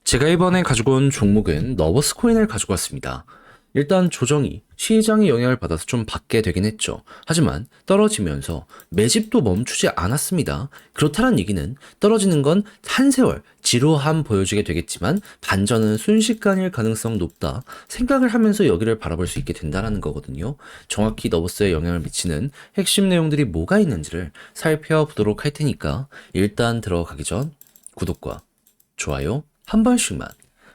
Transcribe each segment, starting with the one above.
제가 이번에 가지고 온 종목은 너버스 코인을 가지고 왔습니다. 일단 조정이 시장의 영향을 받아서 좀 받게 되긴 했죠. 하지만 떨어지면서 매집도 멈추지 않았습니다. 그렇다는 얘기는 떨어지는 건 한 세월 지루함 보여주게 되겠지만 반전은 순식간일 가능성 높다 생각을 하면서 여기를 바라볼 수 있게 된다는 거거든요. 정확히 너버스에 영향을 미치는 핵심 내용들이 뭐가 있는지를 살펴보도록 할 테니까 일단 들어가기 전 구독과 좋아요 한 번씩만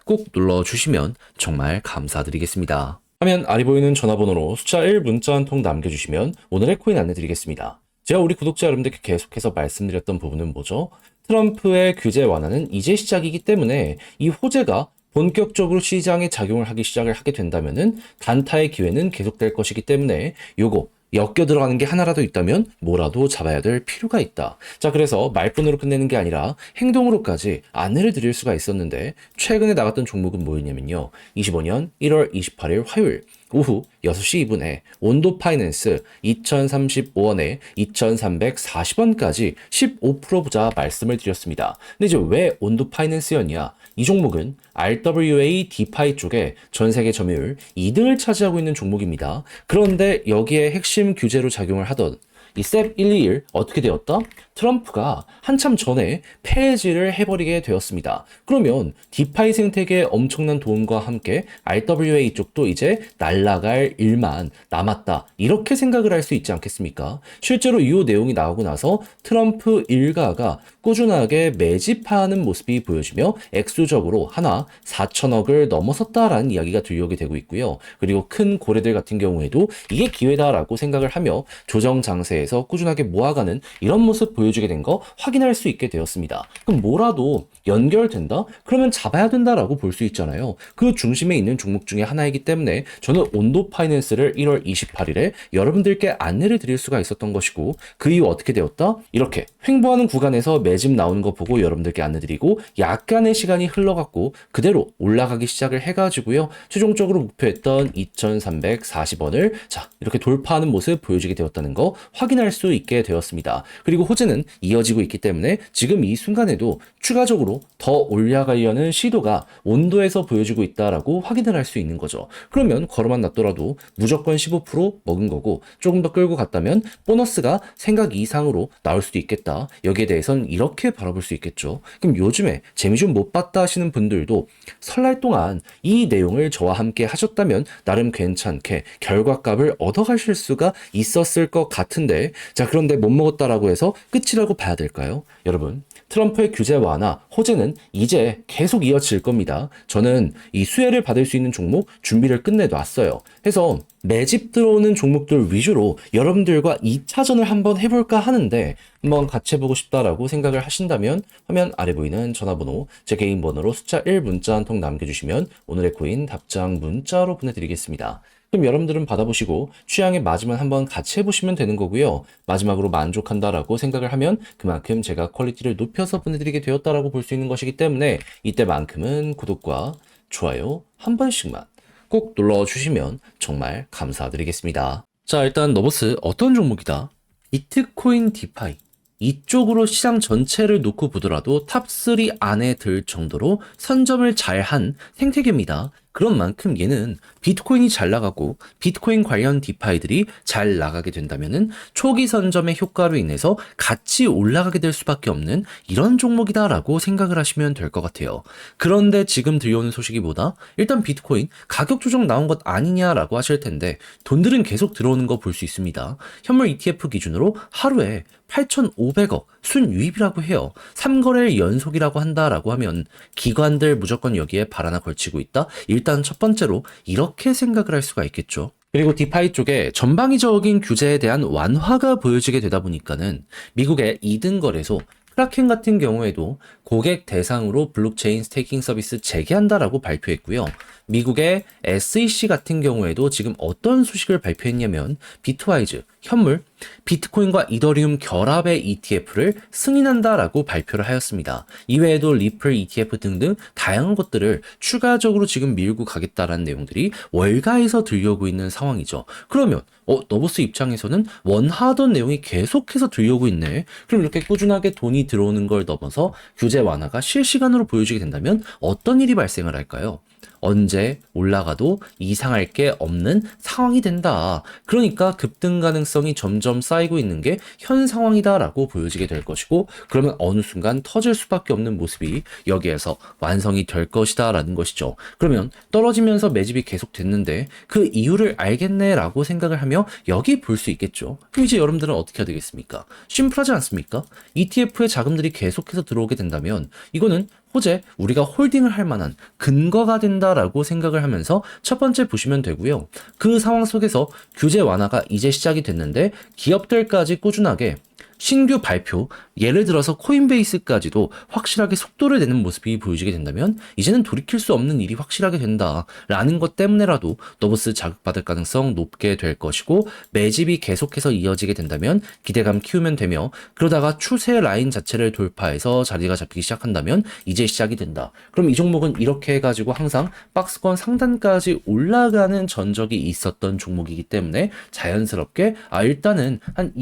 꼭 눌러주시면 정말 감사드리겠습니다. 화면 아래 보이는 전화번호로 숫자 1 문자 한 통 남겨주시면 오늘의 코인 안내드리겠습니다. 제가 우리 구독자 여러분들께 계속해서 말씀드렸던 부분은 뭐죠? 트럼프의 규제 완화는 이제 시작이기 때문에 이 호재가 본격적으로 시장에 작용을 하기 시작을 하게 된다면은 단타의 기회는 계속될 것이기 때문에 요거 엮여 들어가는 게 하나라도 있다면 뭐라도 잡아야 될 필요가 있다. 자, 그래서 말뿐으로 끝내는 게 아니라 행동으로까지 안내를 드릴 수가 있었는데 최근에 나갔던 종목은 뭐였냐면요. 25년 1월 28일 화요일 오후 6시 2분에 온도 파이낸스 2035원에 2340원까지 15% 부자 말씀을 드렸습니다. 근데 이제 왜 온도 파이낸스였냐? 이 종목은 RWA 디파이 쪽에 전 세계 점유율 2등을 차지하고 있는 종목입니다. 그런데 여기에 핵심 규제로 작용을 하던 이 셉 121 어떻게 되었다? 트럼프가 한참 전에 폐지를 해버리게 되었습니다. 그러면 디파이 생태계에 엄청난 도움과 함께 RWA 쪽도 이제 날아갈 일만 남았다. 이렇게 생각을 할 수 있지 않겠습니까? 실제로 이 내용이 나오고 나서 트럼프 일가가 꾸준하게 매집하는 모습이 보여지며 액수적으로 하나 4천억을 넘어섰다라는 이야기가 들려오게 되고 있고요. 그리고 큰 고래들 같은 경우에도 이게 기회다라고 생각을 하며 조정 장세에서 꾸준하게 모아가는 이런 모습 보여주게 된 거 확인할 수 있게 되었습니다. 그럼 뭐라도 연결된다? 그러면 잡아야 된다라고 볼 수 있잖아요. 그 중심에 있는 종목 중에 하나이기 때문에 저는 온도 파이낸스를 1월 28일에 여러분들께 안내를 드릴 수가 있었던 것이고 그 이후 어떻게 되었다? 이렇게 횡보하는 구간에서 매집 나오는 거 보고 여러분들께 안내드리고 약간의 시간이 흘러갔고 그대로 올라가기 시작을 해가지고요. 최종적으로 목표했던 2340원을 자 이렇게 돌파하는 모습 보여주게 되었다는 거 확인할 수 있게 되었습니다. 그리고 호재는 이어지고 있기 때문에 지금 이 순간에도 추가적으로 더 올라가려는 시도가 온도에서 보여지고 있다라고 확인을 할 수 있는 거죠. 그러면 걸어만 놨더라도 무조건 15% 먹은 거고 조금 더 끌고 갔다면 보너스가 생각 이상으로 나올 수도 있겠다. 여기에 대해서는 이렇게 바라볼 수 있겠죠. 그럼 요즘에 재미 좀 못 봤다 하시는 분들도 설날 동안 이 내용을 저와 함께 하셨다면 나름 괜찮게 결과값을 얻어가실 수가 있었을 것 같은데 자 그런데 못 먹었다라고 해서 끝이라고 봐야 될까요? 여러분 트럼프의 규제 완화, 호재는 이제 계속 이어질 겁니다. 저는 이 수혜를 받을 수 있는 종목 준비를 끝내놨어요. 해서 매집 들어오는 종목들 위주로 여러분들과 2차전을 한번 해볼까 하는데 한번 같이 해보고 싶다라고 생각을 하신다면 화면 아래 보이는 전화번호 제 개인 번호로 숫자 1 문자 한 통 남겨주시면 오늘의 코인 답장 문자로 보내드리겠습니다. 그럼 여러분들은 받아보시고 취향에 맞으면 한번 같이 해보시면 되는 거고요. 마지막으로 만족한다라고 생각을 하면 그만큼 제가 퀄리티를 높여서 보내드리게 되었다라고 볼 수 있는 것이기 때문에 이때만큼은 구독과 좋아요 한 번씩만 꼭 눌러주시면 정말 감사드리겠습니다. 자 일단 너버스 어떤 종목이다? 비트코인 디파이 이쪽으로 시장 전체를 놓고 보더라도 탑3 안에 들 정도로 선점을 잘한 생태계입니다. 그런 만큼 얘는 비트코인이 잘 나가고 비트코인 관련 디파이들이 잘 나가게 된다면은 초기 선점의 효과로 인해서 같이 올라가게 될 수밖에 없는 이런 종목이다라고 생각을 하시면 될 것 같아요. 그런데 지금 들려오는 소식이 뭐다? 일단 비트코인 가격 조정 나온 것 아니냐라고 하실 텐데 돈들은 계속 들어오는 거 볼 수 있습니다. 현물 ETF 기준으로 하루에 8,500억 순유입이라고 해요. 3거래일 연속이라고 한다라고 하면 기관들 무조건 여기에 발 하나 걸치고 있다? 일단 첫 번째로 이렇게 생각을 할 수가 있겠죠. 그리고 디파이 쪽에 전방위적인 규제에 대한 완화가 보여지게 되다 보니까는 미국의 2등 거래소 크라켄 같은 경우에도 고객 대상으로 블록체인 스테이킹 서비스 재개한다라고 발표했고요. 미국의 SEC 같은 경우에도 지금 어떤 소식을 발표했냐면 비트와이즈, 현물, 비트코인과 이더리움 결합의 ETF를 승인한다라고 발표를 하였습니다. 이외에도 리플 ETF 등등 다양한 것들을 추가적으로 지금 밀고 가겠다라는 내용들이 월가에서 들려오고 있는 상황이죠. 그러면 너버스 입장에서는 원하던 내용이 계속해서 들려오고 있네. 그럼 이렇게 꾸준하게 돈이 자금이 들어오는 걸 넘어서 규제 완화가 실시간으로 보여지게 된다면 어떤 일이 발생을 할까요? 언제 올라가도 이상할 게 없는 상황이 된다. 그러니까 급등 가능성이 점점 쌓이고 있는 게 현 상황이다라고 보여지게 될 것이고, 그러면 어느 순간 터질 수밖에 없는 모습이 여기에서 완성이 될 것이다라는 것이죠. 그러면 떨어지면서 매집이 계속 됐는데 그 이유를 알겠네라고 생각을 하며 여기 볼 수 있겠죠. 그럼 이제 여러분들은 어떻게 해야 되겠습니까? 심플하지 않습니까? ETF에 자금들이 계속해서 들어오게 된다면 이거는 호재 우리가 홀딩을 할 만한 근거가 된다라고 생각을 하면서 첫 번째 보시면 되고요. 그 상황 속에서 규제 완화가 이제 시작이 됐는데 기업들까지 꾸준하게 신규 발표, 예를 들어서 코인베이스까지도 확실하게 속도를 내는 모습이 보여지게 된다면 이제는 돌이킬 수 없는 일이 확실하게 된다라는 것 때문에라도 너버스 자극받을 가능성 높게 될 것이고, 매집이 계속해서 이어지게 된다면 기대감 키우면 되며, 그러다가 추세 라인 자체를 돌파해서 자리가 잡히기 시작한다면 이제 시작이 된다. 그럼 이 종목은 이렇게 해가지고 항상 박스권 상단까지 올라가는 전적이 있었던 종목이기 때문에 자연스럽게 일단은 한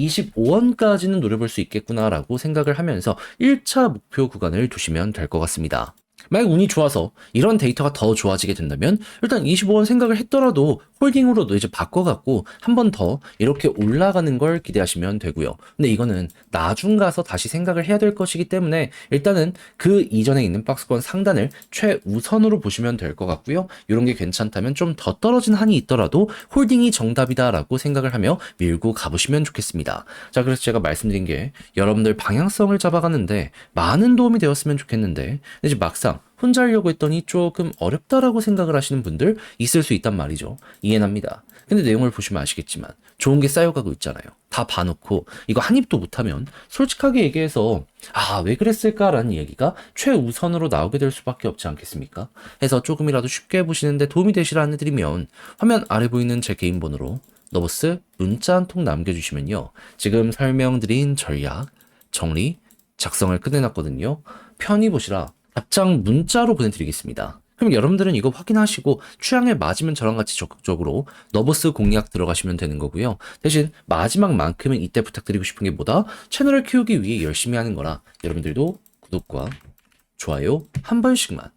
25원까지는 노려볼 수 있겠구나라고 생각을 하면서 1차 목표 구간을 두시면 될 것 같습니다. 만약 운이 좋아서 이런 데이터가 더 좋아지게 된다면 일단 25원 생각을 했더라도 홀딩으로도 이제 바꿔갖고 한 번 더 이렇게 올라가는 걸 기대하시면 되고요. 근데 이거는 나중 가서 다시 생각을 해야 될 것이기 때문에 일단은 그 이전에 있는 박스권 상단을 최우선으로 보시면 될 것 같고요. 이런 게 괜찮다면 좀 더 떨어진 한이 있더라도 홀딩이 정답이다라고 생각을 하며 밀고 가보시면 좋겠습니다. 자, 그래서 제가 말씀드린 게 여러분들 방향성을 잡아가는데 많은 도움이 되었으면 좋겠는데 이제 막상 혼자 하려고 했더니 조금 어렵다라고 생각을 하시는 분들 있을 수 있단 말이죠. 이해는 합니다. 근데 내용을 보시면 아시겠지만 좋은 게 쌓여가고 있잖아요. 다 봐놓고 이거 한 입도 못하면 솔직하게 얘기해서 왜 그랬을까라는 얘기가 최우선으로 나오게 될 수밖에 없지 않겠습니까? 해서 조금이라도 쉽게 보시는데 도움이 되시라 안내드리면 화면 아래 보이는 제 개인 번호로 너버스 문자 한 통 남겨주시면요. 지금 설명드린 전략, 정리, 작성을 끝내놨거든요. 편히 보시라 답장 문자로 보내드리겠습니다. 그럼 여러분들은 이거 확인하시고 취향에 맞으면 저랑 같이 적극적으로 너버스 공략 들어가시면 되는 거고요. 대신 마지막만큼은 이때 부탁드리고 싶은 게 뭐다? 채널을 키우기 위해 열심히 하는 거라 여러분들도 구독과 좋아요 한 번씩만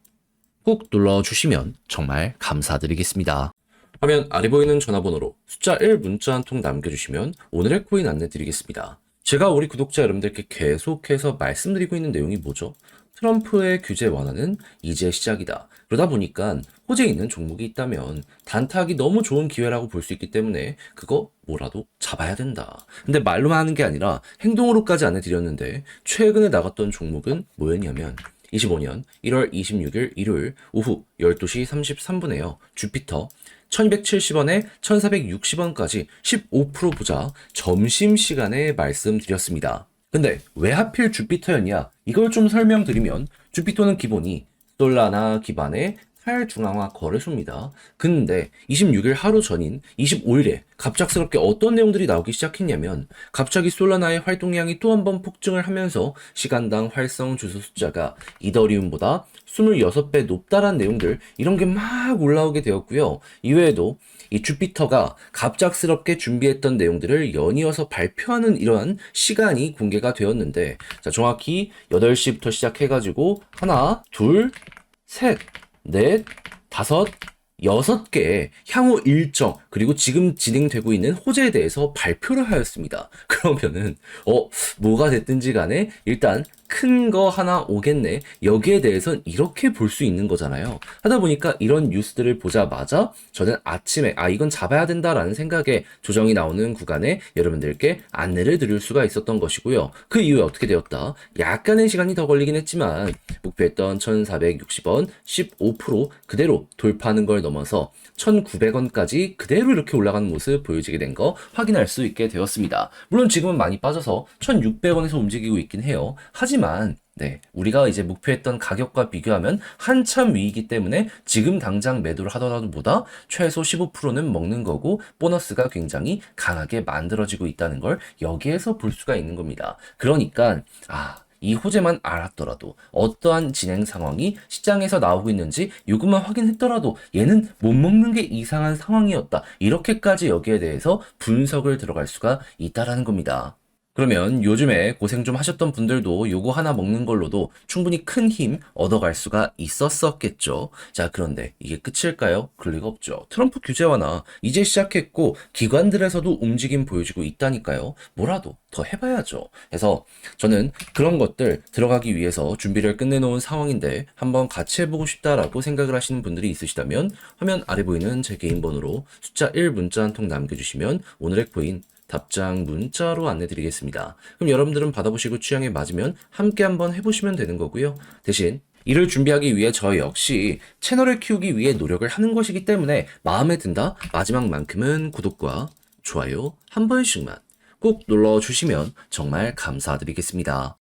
꼭 눌러주시면 정말 감사드리겠습니다. 화면 아래 보이는 전화번호로 숫자 1 문자 한 통 남겨주시면 오늘의 코인 안내 드리겠습니다. 제가 우리 구독자 여러분들께 계속해서 말씀드리고 있는 내용이 뭐죠? 트럼프의 규제 완화는 이제 시작이다. 그러다 보니까 호재 있는 종목이 있다면 단타하기 너무 좋은 기회라고 볼 수 있기 때문에 그거 뭐라도 잡아야 된다. 근데 말로만 하는 게 아니라 행동으로까지 안내드렸는데 최근에 나갔던 종목은 뭐였냐면 25년 1월 26일 일요일 오후 12시 33분에요. 주피터 1270원에 1460원까지 15% 보자 점심시간에 말씀드렸습니다. 근데 왜 하필 주피터였냐? 이걸 좀 설명드리면 주피터는 기본이 솔라나 기반의 탈중앙화 거래소입니다. 근데 26일 하루 전인 25일에 갑작스럽게 어떤 내용들이 나오기 시작했냐면 갑자기 솔라나의 활동량이 또 한 번 폭증을 하면서 시간당 활성 주소 숫자가 이더리움보다 26배 높다란 내용들 이런 게 막 올라오게 되었고요. 이외에도 이 주피터가 갑작스럽게 준비했던 내용들을 연이어서 발표하는 이러한 시간이 공개가 되었는데 자, 정확히 8시부터 시작해가지고 하나, 둘, 셋, 넷, 다섯, 6개의 향후 일정 그리고 지금 진행되고 있는 호재에 대해서 발표를 하였습니다. 그러면은 뭐가 됐든지 간에 일단 큰 거 하나 오겠네. 여기에 대해서는 이렇게 볼 수 있는 거잖아요. 하다 보니까 이런 뉴스들을 보자마자 저는 아침에 이건 잡아야 된다라는 생각에 조정이 나오는 구간에 여러분들께 안내를 드릴 수가 있었던 것이고요. 그 이후에 어떻게 되었다? 약간의 시간이 더 걸리긴 했지만 목표했던 1460원 15% 그대로 돌파하는 걸 넘어서 1900원까지 그대로 이렇게 올라가는 모습 보여지게 된 거 확인할 수 있게 되었습니다. 물론 지금은 많이 빠져서 1600원에서 움직이고 있긴 해요. 하지만 우리가 이제 목표했던 가격과 비교하면 한참 위이기 때문에 지금 당장 매도를 하더라도 보다 최소 15%는 먹는 거고 보너스가 굉장히 강하게 만들어지고 있다는 걸 여기에서 볼 수가 있는 겁니다. 그러니까 이 호재만 알았더라도 어떠한 진행 상황이 시장에서 나오고 있는지 이것만 확인했더라도 얘는 못 먹는 게 이상한 상황이었다. 이렇게까지 여기에 대해서 분석을 들어갈 수가 있다라는 겁니다. 그러면 요즘에 고생 좀 하셨던 분들도 요거 하나 먹는 걸로도 충분히 큰 힘 얻어갈 수가 있었었겠죠. 자, 그런데 이게 끝일까요? 그럴 리가 없죠. 트럼프 규제 완화 이제 시작했고 기관들에서도 움직임 보여주고 있다니까요. 뭐라도 더 해봐야죠. 그래서 저는 그런 것들 들어가기 위해서 준비를 끝내놓은 상황인데 한번 같이 해보고 싶다라고 생각을 하시는 분들이 있으시다면 화면 아래 보이는 제 개인 번호로 숫자 1 문자 한 통 남겨주시면 오늘의 코인 답장 문자로 안내드리겠습니다. 그럼 여러분들은 받아보시고 취향에 맞으면 함께 한번 해보시면 되는 거고요. 대신 이를 준비하기 위해 저 역시 채널을 키우기 위해 노력을 하는 것이기 때문에 마음에 든다 마지막만큼은 구독과 좋아요 한 번씩만 꼭 눌러주시면 정말 감사드리겠습니다.